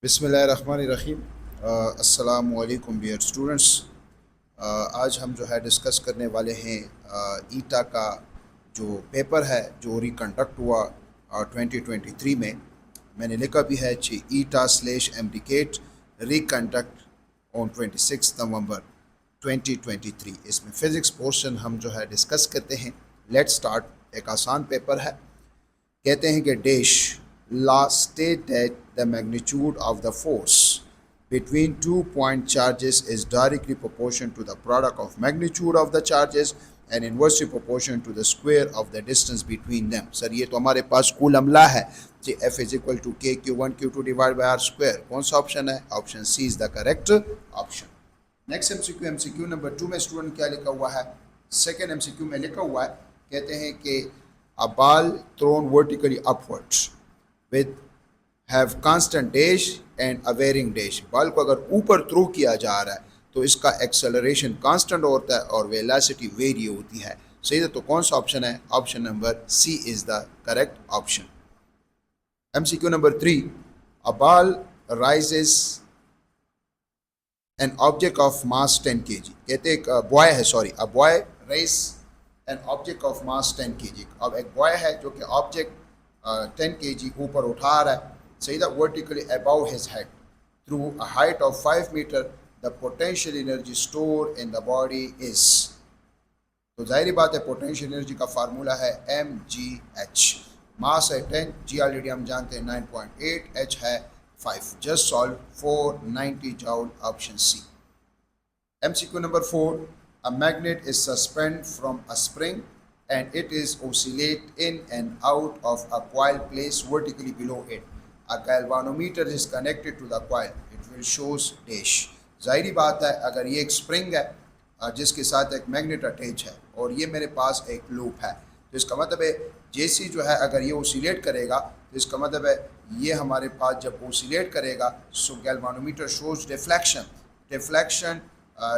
बिस्मिल्लाहिर्रहमानिर्रहीम। अस्सलामु अलैकुम डियर स्टूडेंट्स। आज हम जो है डिस्कस करने वाले हैं ईटा का जो पेपर है जो रिकंडक्ट हुआ 2023 में। मैंने लिखा भी है ईटा स्लेश एमडिकेट रिकंडक्ट ऑन 26 नवंबर 2023। इसमें फ़िज़िक्स पोर्शन हम जो है डिस्कस करते हैं। Let's start. एक आसान पेपर है। कहते हैं कि dash law state that the magnitude of the force between 2 point charges is directly proportional to the product of magnitude of the charges and inversely proportional to the square of the distance between them। Sir ये तो हमारे पास coulomb law है कि F is equal to के Q1 Q2 divide by are square. कौन सा option है? Option C is the correct option. Next MCQ number 2 में स्टूडेंट क्या लिखा हुआ है? सेकेंड एमसीक्यू में लिखा हुआ है, कहते हैं कि a ball thrown vertically upwards with have constant dash and a varying dash। Ball को अगर ऊपर थ्रो किया जा रहा है तो इसका एक्सेलरेशन कांस्टेंट होता है और वेलोसिटी वेरी होती है। सही है, तो कौन सा ऑप्शन है? Option number C is the correct option. MCQ number 3, a ball raises an object of mass 10 kg। कहते एक बॉय है, a boy race an object of mass 10 kg। अब एक बॉय है जो कि ऑब्जेक्ट 10 kg ऊपर उठा रहा है, सही था, vertically above his head through a height of 5 metre. The potential energy store in the body is. तो जाहिर बात है पोटेंशियल एनर्जी का फार्मूला है mgh। मास है 10, जी ऑलरेडी हम जानते हैं 9.8, h है 5। Just solve 490 joule, option C. MCQ number 4, a magnet is suspended from a spring and it is oscillate in and out of a coil placed vertically below it. A galvanometer is connected to the coil. It will shows dash। जाहिर बात है अगर ये एक spring है जिसके साथ एक मैग्नेट अटैच है और ये मेरे पास एक लूप है, तो इसका मतलब है जैसी जो है अगर ये ओसिलेट करेगा तो इसका मतलब है ये हमारे पास जब ओसिलेट करेगा so galvanometer shows deflection. Deflection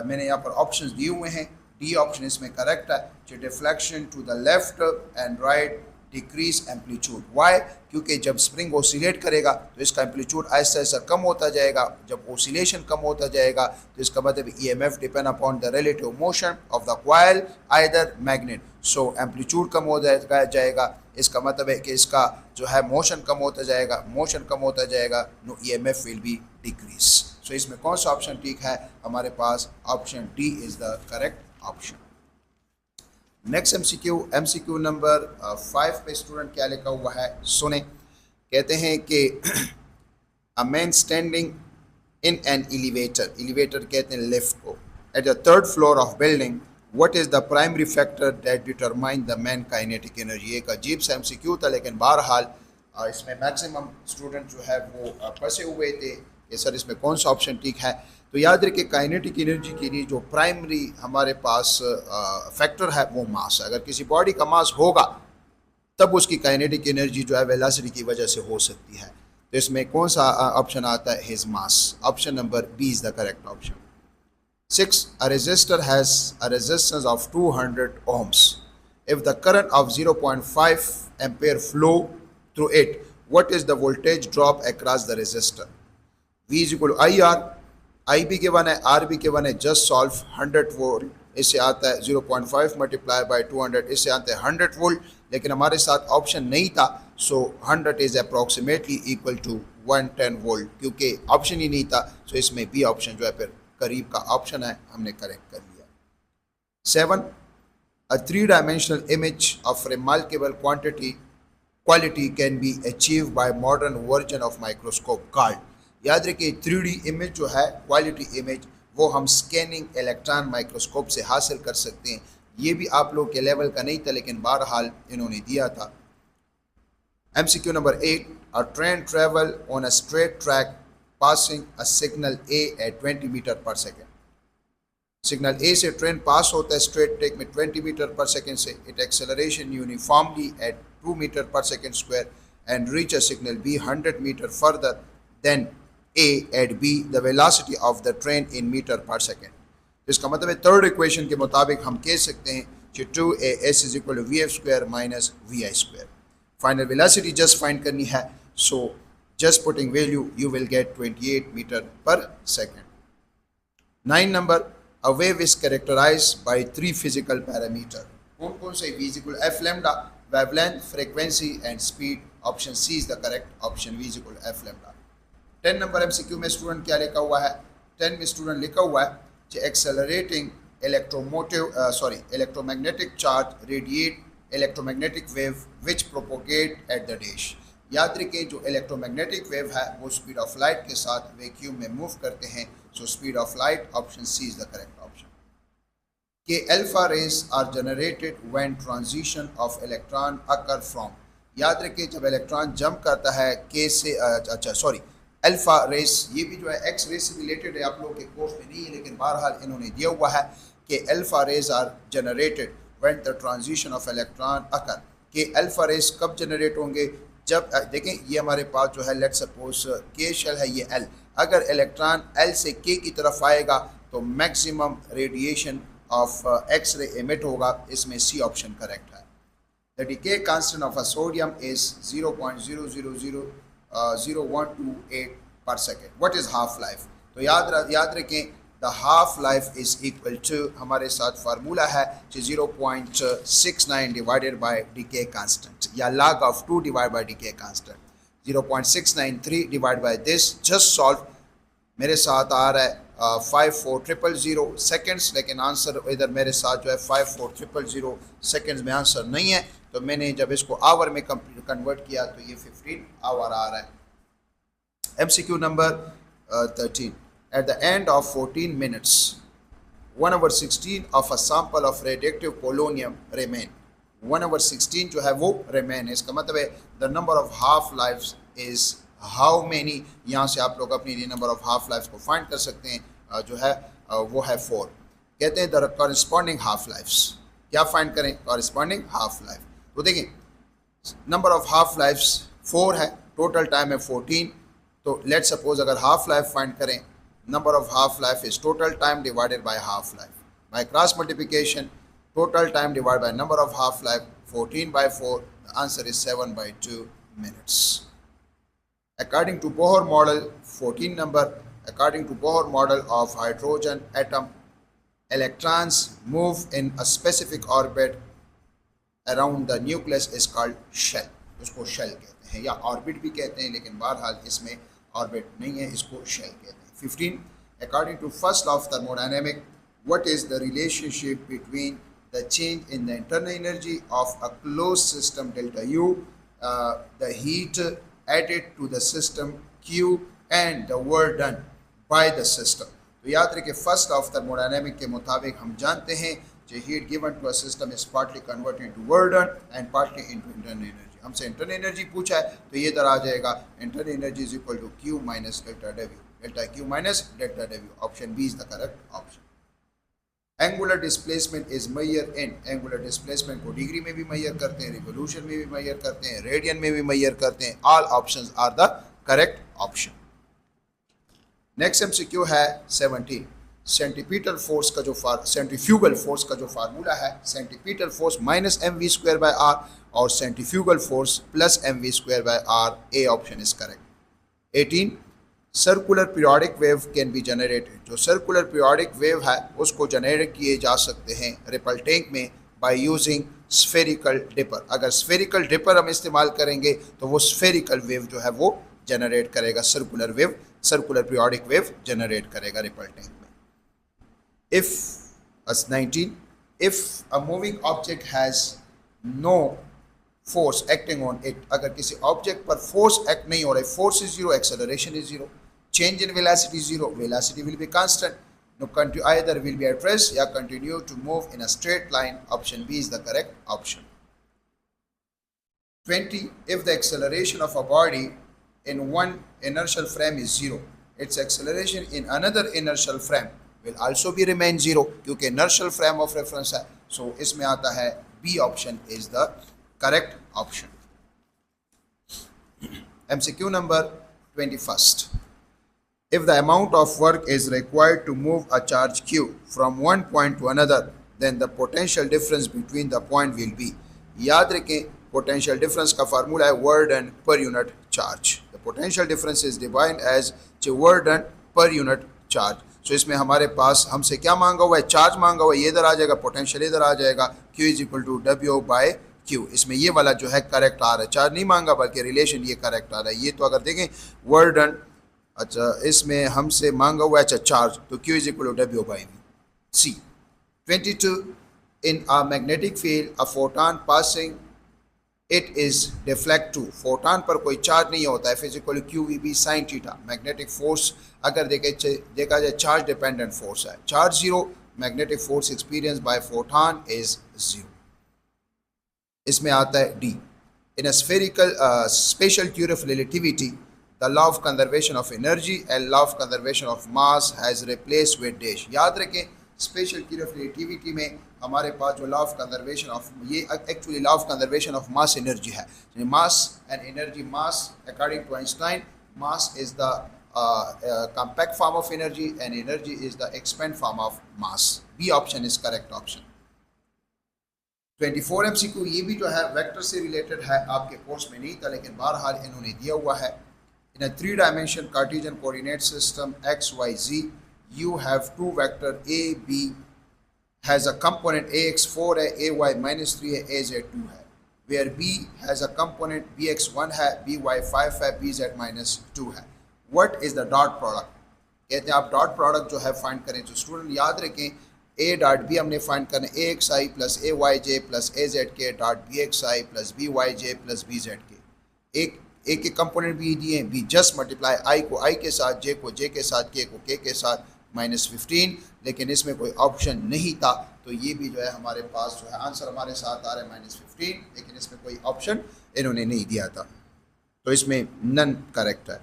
मैंने यहाँ पर ऑप्शंस दिए हुए हैं, डी ऑप्शन इसमें करेक्ट है। Deflection to the left and right decrease amplitude. Why? क्योंकि जब स्प्रिंग ओसिलेट करेगा तो इसका एम्पलीट्यूड ऐसा ऐसा कम होता जाएगा। जब ओसिलेशन कम होता जाएगा तो इसका मतलब EMF depend upon the relative motion of the coil either magnet. So amplitude कम हो जाएगा, इसका मतलब है कि इसका जो है मोशन कम होता जाएगा। मोशन कम होता जाएगा, no EMF will be decrease. So इसमें कौन सा ऑप्शन ठीक है? हमारे पास option D is the correct option. Next MCQ number 5 पे स्टूडेंट क्या लिखा हुआ है सुने। कहते हैं कि a man standing in an elevator कहते हैं लिफ्ट को, at the third floor of building, what is the primary factor that determine the man kinetic energy. एक अजीब सा एमसीक्यू था लेकिन बहरहाल इसमें मैक्सिमम स्टूडेंट जो है वो फंसे हुए थे कि सर इसमें कौन सा ऑप्शन ठीक है। तो याद रखिए काइनेटिक एनर्जी के लिए जो प्राइमरी हमारे पास फैक्टर है वो मास है। अगर किसी बॉडी का मास होगा तब उसकी काइनेटिक एनर्जी जो है वेलोसिटी की वजह से हो सकती है। तो इसमें कौन सा ऑप्शन आता है? His mass. Option number B is the correct option. 6, a resistor has a resistance of 200 ohms. If the current of 0.5 ampere flow through it, what is the voltage drop across the resistor? V is equal to IR। आई भी given है, are भी given है। Just solve 100 volt, इससे आता है 0.5 multiply by 200, इससे आते हैं 100 वोल्ट। लेकिन हमारे साथ ऑप्शन नहीं था, so 100 is approximately equal to 110 volt. क्योंकि ऑप्शन ही नहीं था सो इसमें बी ऑप्शन जो है फिर करीब का ऑप्शन है, हमने करेक्ट कर लिया। 7, a 3-dimensional image of remarkable quality can be achieved by modern version of microscope called। याद रखिए 3D इमेज जो है, क्वालिटी इमेज, वो हम स्कैनिंग इलेक्ट्रॉन माइक्रोस्कोप से हासिल कर सकते हैं। ये भी आप लोग के लेवल का नहीं था लेकिन बहरहाल इन्होंने दिया था। MCQ number 8, a train travel on a straight track passing a signal A at 20 metre पर सेकेंड। सिग्नल A से ट्रेन पास होता है स्ट्रेट ट्रैक में 20 मीटर पर सेकेंड से। It acceleration uniformly at 2 meter पर second square and reach a signal B 100 meter further than A at B, the velocity of the train in meter per second। इसका मतलब है third equation के मुताबिक हम कह सकते हैं कि 2AS is equal to VF square minus VI square। Final velocity just find करनी है। सो just putting value you will get 28 meter per second. 9 number, a wave is characterized by 3 physical parameter. कौन कौन से? V is equal to f lambda, wavelength, frequency and speed. Option C is the correct option. V is equal to f lambda. 10 number MCQ में student क्या लिखा हुआ है? 10 में student लिखा हुआ है कि accelerating electromagnetic charge radiate electromagnetic wave which propagate at the dash. याद रखें जो इलेक्ट्रोमैग्नेटिक वेव है वो स्पीड ऑफ लाइट के साथ वैक्यूम में मूव करते हैं. So speed of light, option C is the correct option. K alpha rays are generated when transition of electron occur from. याद रखें जब इलेक्ट्रॉन जंप करता है के से अल्फा रेस, ये भी जो है एक्स रे से रिलेटेड है, आप लोगों के कोर्स में नहीं है लेकिन बहरहाल इन्होंने दिया हुआ है कि alpha rays are generated when the transition of electron occur. कि अल्फा रेस कब जनरेट होंगे? जब देखें ये हमारे पास जो है लेट्स सपोज के शेल है, ये एल, अगर इलेक्ट्रॉन एल से के की तरफ आएगा तो मैक्सिमम रेडिएशन ऑफ एक्स रे एमिट होगा. इसमें सी ऑप्शन करेक्ट है. The decay constant of a sodium is 0.000128 per second. What is half life? तो याद रखें the half life is equal to, हमारे साथ फार्मूला है 0.69 डिवाइडेड बाय डीके कांस्टेंट या log of 2 divide by decay constant. 0.693 divide by this, just solve. मेरे साथ आ रहा है 54000 सेकेंड्स, लेकिन आंसर इधर मेरे साथ जो है 54000 सेकेंड्स में आंसर नहीं है. तो मैंने जब इसको आवर में कन्वर्ट किया तो ये 15 आवर आ रहा है. MCQ number 13. At the end of 14 minutes, 1/16 of a sample of radioactive polonium remain. 1/16 जो है वो remain है. इसका मतलब है the number of half lives is how many. यहाँ से आप लोग अपनी number of half lives को find कर सकते हैं. जो है वो है 4. कहते हैं the corresponding half lives. क्या find करें? corresponding half life. तो देखिए नंबर ऑफ हाफ लाइफ्स 4 है, टोटल टाइम है 14. तो लेट्स सपोज अगर हाफ लाइफ फाइंड करें, number of half life is total time divided by half life. By cross multiplication total time divide by number of half life 14/4. The answer is 7/2 minutes. According to Bohr model 14 number, according to Bohr model of hydrogen atom, electrons move in a specific orbit around the nucleus is called shell. उसको shell कहते हैं या orbit भी कहते हैं, लेकिन बहरहाल इसमें ऑर्बिट नहीं है, इसको शेल कहते हैं. 15. According to first law of thermodynamic, what is the relationship between the change in the internal energy of a close system delta U, the heat added to the system Q and the work done by the system. तो याद रखिए first law of thermodynamic के मुताबिक हम जानते हैं the heat given to a system is partly converted into work done and partly into internal energy. हमसे internal energy पूछा है तो ये इधर आ जाएगा internal energy is equal to Q minus delta W. Delta Q minus delta W. Option B is the correct option. Angular displacement is measured in. Angular displacement को degree में भी measure करते हैं, revolution में भी measure करते हैं, radian में भी measure करते हैं. All options are the correct option. Next MCQ है 17. सेंटीपीटल फोर्स का जो सेंट्रीफ्यूगल फोर्स का जो फार्मूला है, सेंटीपीटल फोर्स माइनस mv²/r और centrifugal force plus mv²/r. A option is correct. 18. Circular periodic wave can be generated. जो circular periodic wave है उसको जनरेट किए जा सकते हैं रिपल टैंक में बाय यूजिंग स्फेरिकल डिपर. अगर स्फेरिकल डिपर हम इस्तेमाल करेंगे तो वो स्फेरिकल वेव जो है वो जनरेट करेगा, circular wave, circular periodic wave generate करेगा रिपल टैंक में. If, as 19, if a moving object has no force acting on it, अगर किसी ऑब्जेक्ट पर फोर्स एक्ट नहीं हो रहा है, force is zero, acceleration is zero, change in velocity zero, velocity will be constant. No either will be at rest या continue to move in a straight line. Option B is the correct option. 20. If the acceleration of a body in one inertial frame is zero, its acceleration in another inertial frame will also be remain zero क्योंकि inertial frame of reference है. So इसमें आता है B option is the correct option. MCQ number 21. If the amount of work is required to move a charge Q from one point to another, then the potential difference between the point will be. याद रखें potential difference का formula है work done per unit charge. The potential difference is defined as work done per unit charge. So इसमें हमारे पास हमसे क्या मांगा हुआ है, चार्ज मांगा हुआ है, ये इधर आ जाएगा, पोटेंशियल इधर आ जाएगा, Q is equal to W by Q। इसमें ये वाला जो है करेक्ट आ रहा है, चार्ज नहीं मांगा बल्कि रिलेशन ये करेक्ट आ रहा है। ये तो अगर देखें वर्क डन, अच्छा इसमें हमसे मांगा हुआ है अच्छा चार्ज, तो Q is equal to W by V। C 22 in a magnetic field a photon passing it is deflect to। Photon पर कोई चार्ज नहीं होता है, physical Q V B sine theta. Magnetic force अगर देखा जाए चार्ज डिपेंडेंट फोर्स है, charge zero, magnetic force experience by photon is zero. इसमें आता है D, in a spherical special theory of relativity the law of conservation of energy and law of conservation of mass has replace with dash. याद रखें special theory of relativity में हमारे पास जो law of conservation of, ये actually law of conservation of mass energy है, mass and energy. Mass according to Einstein mass is the compact form of energy and energy is the expand form of mass. B option is correct option. 24 MCQ ये भी जो है vector से related है, आपके course में नहीं था लेकिन बहरहाल इन्होंने दिया हुआ है। इन अ 3 dimension Cartesian coordinate system XYZ you have two vector A B has a component AX4 है, AY -3 है, AZ2 है, where B has a component BX1 है, BY5 है, BZ -2 है। What is the dot product? कहते हैं आप डॉट प्रोडक्ट जो है फाइंड करें। तो स्टूडेंट याद रखें A डॉट B हमने फाइंड करना है AXI plus AYJ plus AZK dot BXI plus BYJ plus BZK। एक के कंपोनेंट भी दिए हैं, बी जस्ट मल्टीप्लाई आई को आई के साथ, जे को जे के साथ, के को के साथ -15, लेकिन इसमें कोई ऑप्शन नहीं था तो ये भी जो है हमारे पास जो है आंसर हमारे साथ आ रहा है -15, लेकिन इसमें कोई ऑप्शन इन्होंने नहीं दिया था तो इसमें नन करेक्ट है।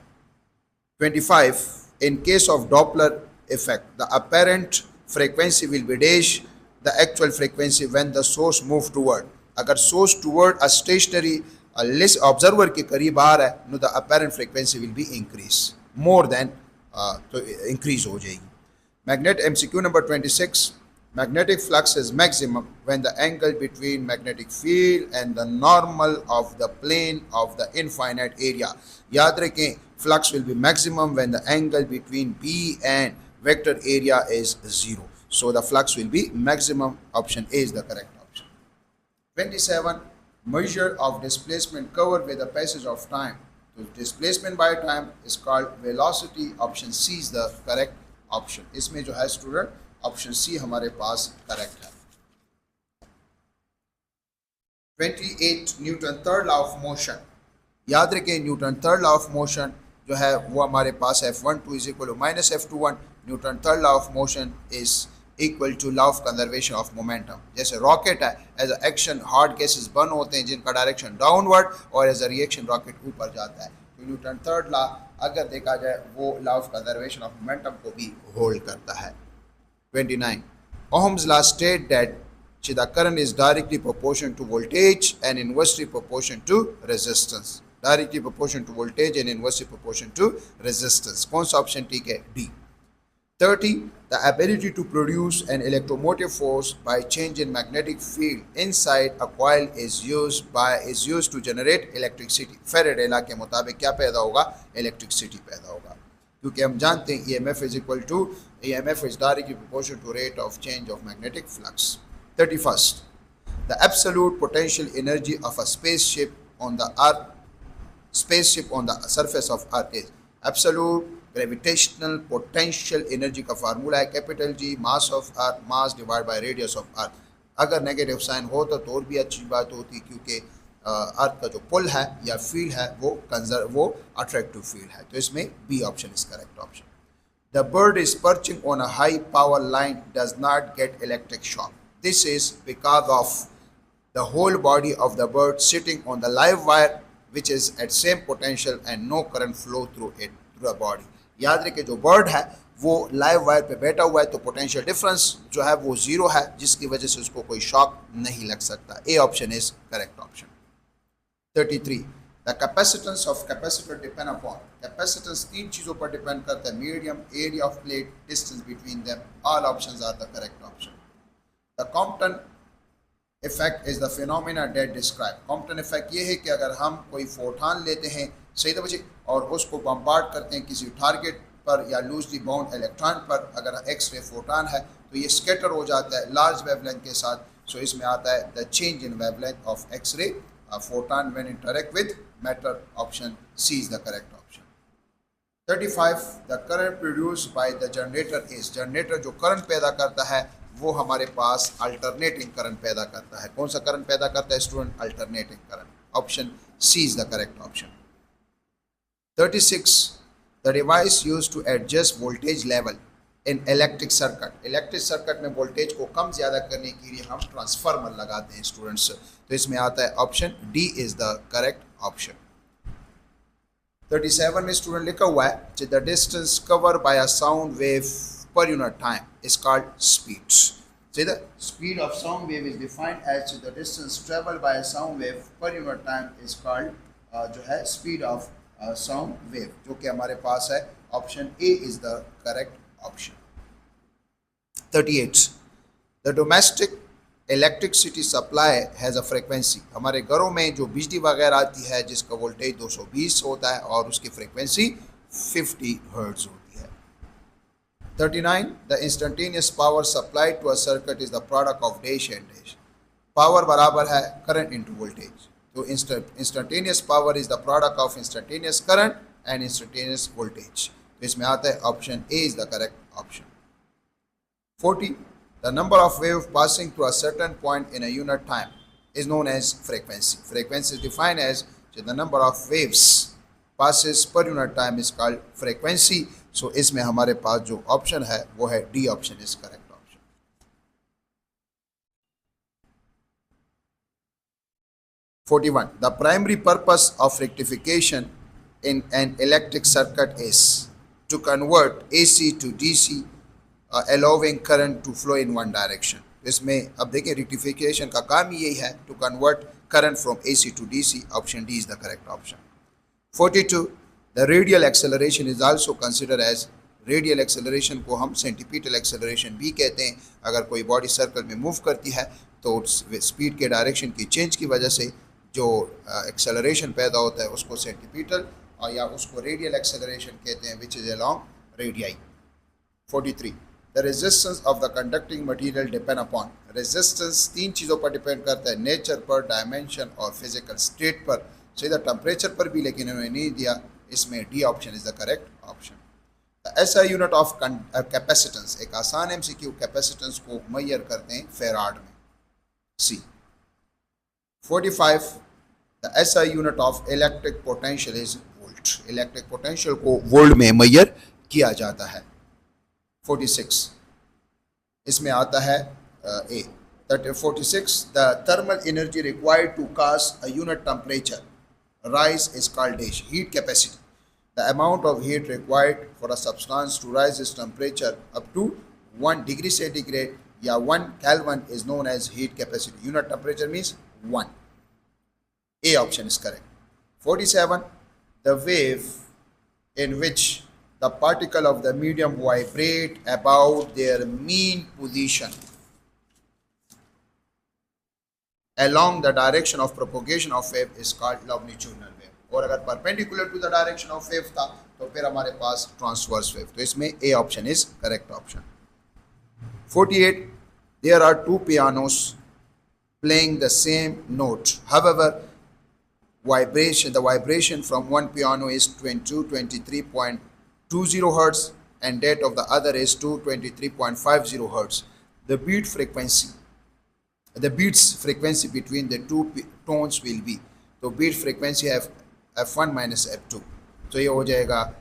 25 in case of Doppler effect the apparent frequency will be dash the actual frequency when the source move toward. अगर सोर्स टूवर्ड अ स्टेशनरी लिस्ट ऑब्जर्वर के करीब आ रहा है know the apparent frequency will be increase more than, तो increase हो जाएगी। Magnet MCQ number 26 magnetic flux is maximum when the angle between magnetic field and the normal of the plane of the infinite area। याद रखें flux will be maximum when the angle between B and vector area is 0, so the flux will be maximum। option A is the correct option। 27 measure of displacement covered with the passage of time। So displacement by time is called velocity। option C is the correct option. इसमें जो है student option C हमारे पास correct है। 28 Newton third law of motion. याद रखें Newton third law of motion जो है वो हमारे पास F12 is equal to -F21। Newton third law of motion is equal to law of conservation of momentum. जैसे रॉकेट है as a action hot gases burn होते हैं जिनका डायरेक्शन डाउनवर्ड और एज अ रिएक्शन रॉकेट ऊपर जाता है। तो न्यूटन थर्ड लॉ अगर देखा जाए वो law of conservation of momentum को भी होल्ड करता है। 29 Ohm's law state that the current is directly proportional to voltage and inversely proportional to resistance। Directly proportion to voltage and inversely proportion to resistance. कौन सा option ठीक है? D. 30 the ability to produce an electromotive force by change in magnetic field inside a coil is used to generate electricity। Faraday law के मुताबिक क्या पैदा होगा? Electricity पैदा होगा, क्योंकि हम जानते हैं EMF is equal to EMF is directly proportional to rate of change of magnetic flux। 31st the absolute potential energy of a spaceship on the surface of earth is absolute gravitational potential energy का formula है capital G mass of earth mass divide by radius of earth. अगर negative sign होता तो और भी अच्छी बात होती, क्योंकि अर्थ का जो पुल है या फील्ड है वो अट्रैक्टिव फील्ड है। तो इसमें B option is correct option. The bird is perching on a high power line does not get electric shock. This is because of the whole body of the bird sitting on the live wire which is at same potential and no current flow through the body. याद रखें जो bird है वो live wire पे बैठा हुआ है तो पोटेंशियल डिफरेंस जो है वो 0 है, जिसकी वजह से उसको कोई शॉक नहीं लग सकता। A option is correct option. 33 the capacitance of capacitor depend upon. Capacitance 3 चीज़ों पर डिपेंड करता है, medium, area of plate, distance between them. All options are the correct option. The Compton effect is the phenomena that describe. Compton effect ये है कि अगर हम कोई फोटान लेते हैं, सही तो बच्चे, और उसको बम्बार्ड करते हैं किसी टारगेट पर या लूजली बाउंड इलेक्ट्रॉन पर, अगर एक्स रे फोटान है तो ये स्कैटर हो जाता है लार्ज वेवलेंथ के साथ। सो इसमें आता है the change in wavelength of X ray photon when interact with matter. Option C is the correct option. 35 the current produced by the generator is. Generator जो करंट पैदा करता है वो हमारे पास अल्टरनेटिंग करंट पैदा करता है। कौन सा करंट पैदा करता है student? Alternating current. Option C is the correct option. 36 the device used to adjust voltage level in electric circuit. Electric circuit में वोल्टेज को कम ज़्यादा करने के लिए हम ट्रांसफार्मर लगाते हैं स्टूडेंट्स। तो इसमें आता है option D is the correct option. 37 में स्टूडेंट लिखा हुआ है the distance cover by a sound wave per unit time is called speed. So the speed of sound wave is defined as the distance traveled by a sound wave per unit time is called जो है speed of sound wave, जो कि हमारे पास है option A is the correct option. 38 the domestic electricity supply has a frequency. हमारे घरों में जो बिजली वगैरह आती है जिसका वोल्टेज 220 होता है और उसकी फ्रिक्वेंसी 50 हर्ट्ज होती है। 39 the instantaneous power supplied to a circuit is the product of dash and dash. Power बराबर है करंट इंटू वोल्टेज, तो instantaneous power is the product of instantaneous current and instantaneous voltage. तो इसमें आता है option A is the correct option. 40 the number of wave passing to a certain point in a unit time is known as frequency. Frequency is defined as the number of waves passes per unit time is called frequency. So इसमें हमारे पास जो option है वो है D option is correct option. 41 the primary purpose of rectification in an electric circuit is to convert AC to DC allowing current to flow in one direction. इसमें अब देखिए रेक्टिफिकेशन का काम यही है to convert current from AC to DC. Option D is the correct option. 42 The radial acceleration is also considered as, radial acceleration को हम centripetal acceleration भी कहते हैं। अगर कोई बॉडी सर्कल में मूव करती है तो स्पीड के डायरेक्शन की चेंज की वजह से जो एक्सेलरेशन पैदा होता है उसको सेंटीपीटल और या उसको रेडियल एक्सेलरेशन कहते हैं which is along radii. 43 the resistance of the conducting material depend upon. Resistance तीन चीज़ों पर डिपेंड करता है, नेचर पर, डायमेंशन और फिजिकल स्टेट पर। सीधा टेम्परेचर पर भी लेकिन उन्होंने नहीं दिया, इसमें D option is the correct option. The SI unit of capacitance, एक आसान एमसीक्यू कैपेसिटेंस को मेजर करते हैं फेराड में। C 45 the SI unit of electric potential is volt. Electric potential को वोल्ट में मेजर किया जाता है। 46 इसमें आता है A. 46 the thermal energy required to cause a unit temperature rise is called dash heat capacity. The amount of heat required for a substance to rise its temperature up to 1 degree centigrade या 1 Kelvin is known as heat capacity. Unit temperature means 1. A option is correct. 47 the wave in which the particle of the medium vibrate about their mean position along the direction of propagation of wave is called longitudinal wave. और अगर perpendicular to the direction of wave था तो फिर हमारे पास transverse wave। तो इसमें A option is correct option। 48 there are two pianos playing the same note. However, the vibration from one piano is 23.20 hertz and that of the other is 223.50 hertz. The beats frequency between the two tones will be, तो beat frequency है f1 minus f2, तो ये हो जाएगा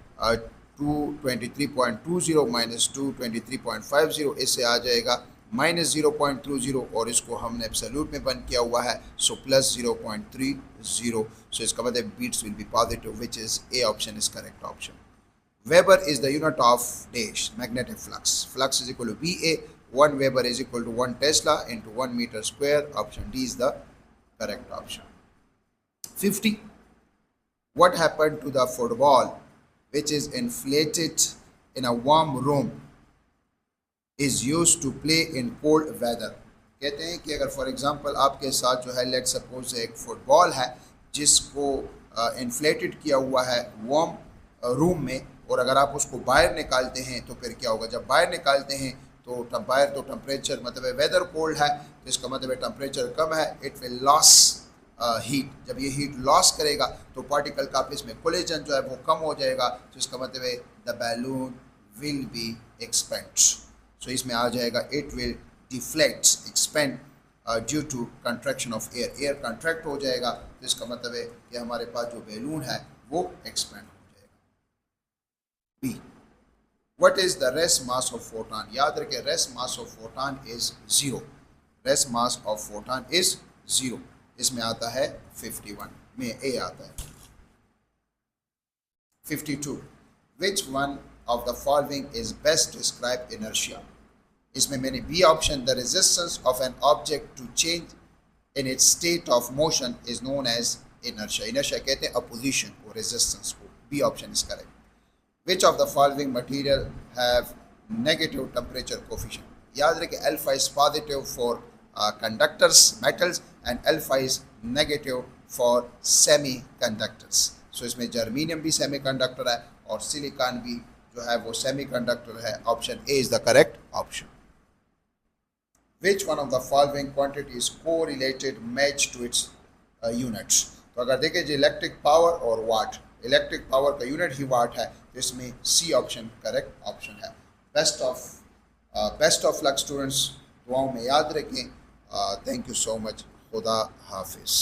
223.20 minus 223.50, इससे आ जाएगा minus 0.20 और इसको हमने एब्सोल्यूट में बंद किया हुआ है, सो प्लस 0.30, सो इसका मतलब beats will be positive, which is A option is correct option. Weber is the unit of dash magnetic flux. Flux is equal to VA. 1 Weber is equal to 1 Tesla into 1 meter square. Option D is the correct option. 50. What happened to the football which is inflated in a warm room is used to play in cold weather? कहते हैं कि अगर for example आपके साथ जो है let suppose एक football है जिसको इन्फ्लेटेड किया हुआ है वार्म रूम में, और अगर आप उसको बाहर निकालते हैं तो फिर क्या होगा? जब बाहर निकालते हैं तो बाहर तो टेम्परेचर मतलब वेदर कोल्ड है, तो इसका मतलब टेम्परेचर कम है, इट विल लॉस हीट। जब ये हीट लॉस करेगा तो पार्टिकल का आपस में कोलिजन जो है वो कम हो जाएगा, तो इसका मतलब है the balloon will be expand. So इसमें आ जाएगा it will deflects expand due to contraction of air. Air contract हो जाएगा, तो इसका मतलब है कि हमारे पास जो बैलून है वो एक्सपेंड हो जाएगा। B, what is the rest mass of photon? याद रखें rest mass of photon is 0। Rest mass of photon is 0। इसमें आता है 51 में ए आता है। 52, which one of the following is best describe inertia? इसमें मैंने B option, the resistance of an object to change in its state of motion is known as inertia. Inertia कहते हैं अपोजिशन को, रेजिस्टेंस को। B option is correct. Which of the following material have negative temperature coefficient? याद रखें alpha is positive for conductors metals and alpha is negative for semiconductors। So इसमें germanium भी semiconductor है और सिलिकॉन भी जो है वो सेमीकंडक्टर है। Option A is the correct option. Which one of the following quantities correlated match to its units? तो अगर देखें जी इलेक्ट्रिक पावर और वाट, इलेक्ट्रिक पावर का यूनिट ही वाट है, तो इसमें सी ऑप्शन करेक्ट ऑप्शन है। बेस्ट ऑफ लक स्टूडेंट्स, दुआओं में याद रखें। Thank you so much. खुदा हाफिज़।